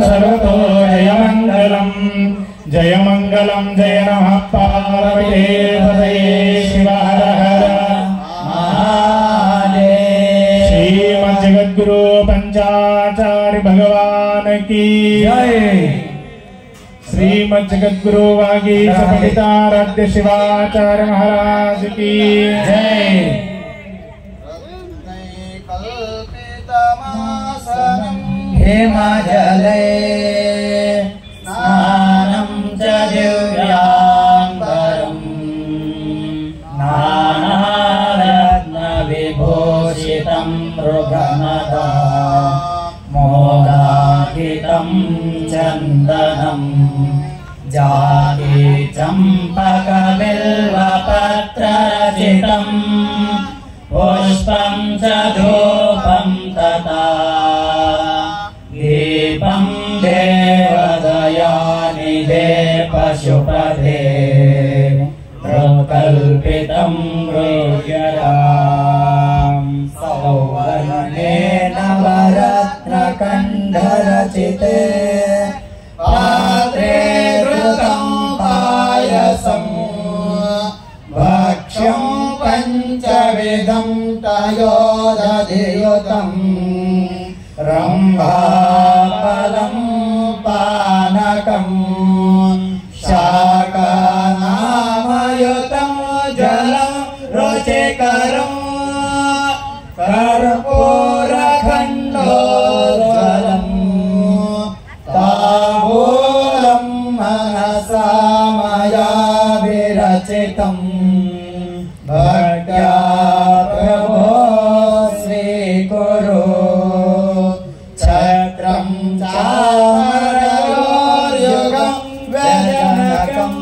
सर्वतो जयमङ्गलम् जयमङ्गलम् जय नमः पार्वते पतये शिव हर हर महादेव। श्रीमज्जगद्गुरु पंचाचार्य भगवान की जय। श्रीमज्जगद्गुरु वागीश पंडिताराध्य शिवाचार्य महाराज की जय। हेमजले स्नानं च दिव्याम्बरम् नानारत्नविभूषितं मृगमदा मोदाकितं चन्दनं जाति चम्पकबिल्वपत्ररचितं पुष्पं च धूपं तथा दीपं देवदयानिधे पशुपते प्रकल्पितं गृह्यताम् सौवर्णेन नवरत्नकण्डरचिते पात्रे घृतं पायसं भक्ष्यं पञ्चविधं तयोदधियुतम् रम्भाफलं पानकं शाकानामयुतं जलं रुचिकरं कर्पूरखण्डोज्ज्वलं ताम्बूलं मनसा मया विरचितं भक्त्या प्रभो स्वीकुरु छत्रं चामरयोर्युगं व्यजनकं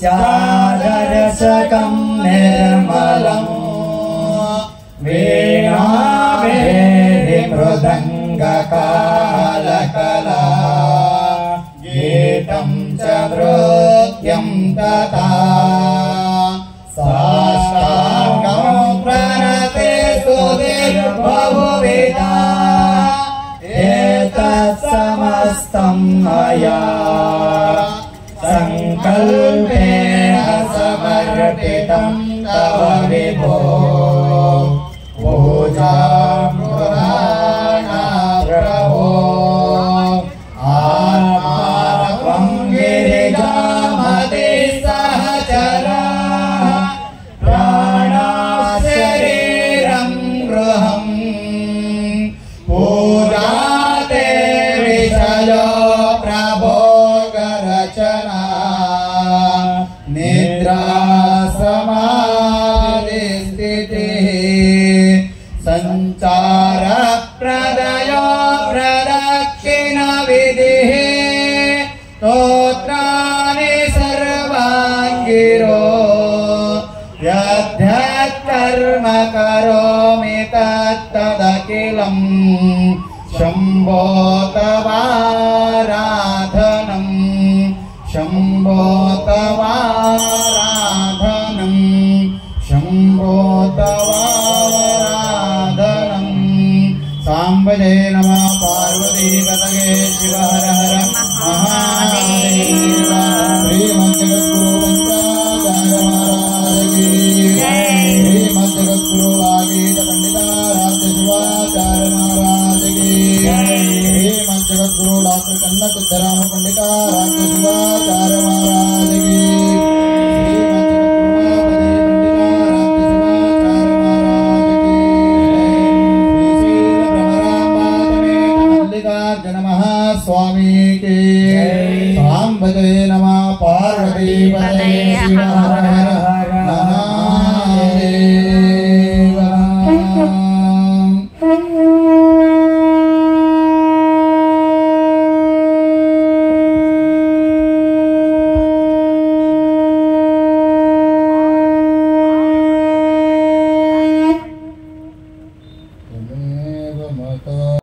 चादरशकं निर्मलं वीणाभेरिमृदङ्गकालकला गीतं च नृत्यं तथा साष्टाङ्गं प्रणते स्तुतिर्बहुविधा एतत्समस्तं मया संकल्पेन समर्पितं तव विभो पूजां गृहाणा प्रभो आत्मा गिरिजामते सहचरा प्राणा शरीरं गृहम् पूजाते विषयो प्रभोगरचना निद्रा समाधिस्थितिः संचार प्रदयो प्रदक्षिणविधिः स्तोत्राणि सर्वाङ्गिरो यद्यत्कर्म करोमि तत्तदखिलं शम्भो तवाराधनं शम्भो तवाराधनं शम्भो तवाराधनं साम्बजे नमः पार्वतीपतये शिव हर हर महादेव। श्रीमज्जगद्गुरु पंचाचार्य महाराज की श्रीमज्जगद्गुरु वागीश पंडिताराध्य शिवाचार्य महाराज की श्रीमज्जगद्गुरु डॉक्टर कन्नकुद्धराम पंडिताराध्य शिवाचार्य महाराज की स्वामी के सांबदे नमः पार्वती पतये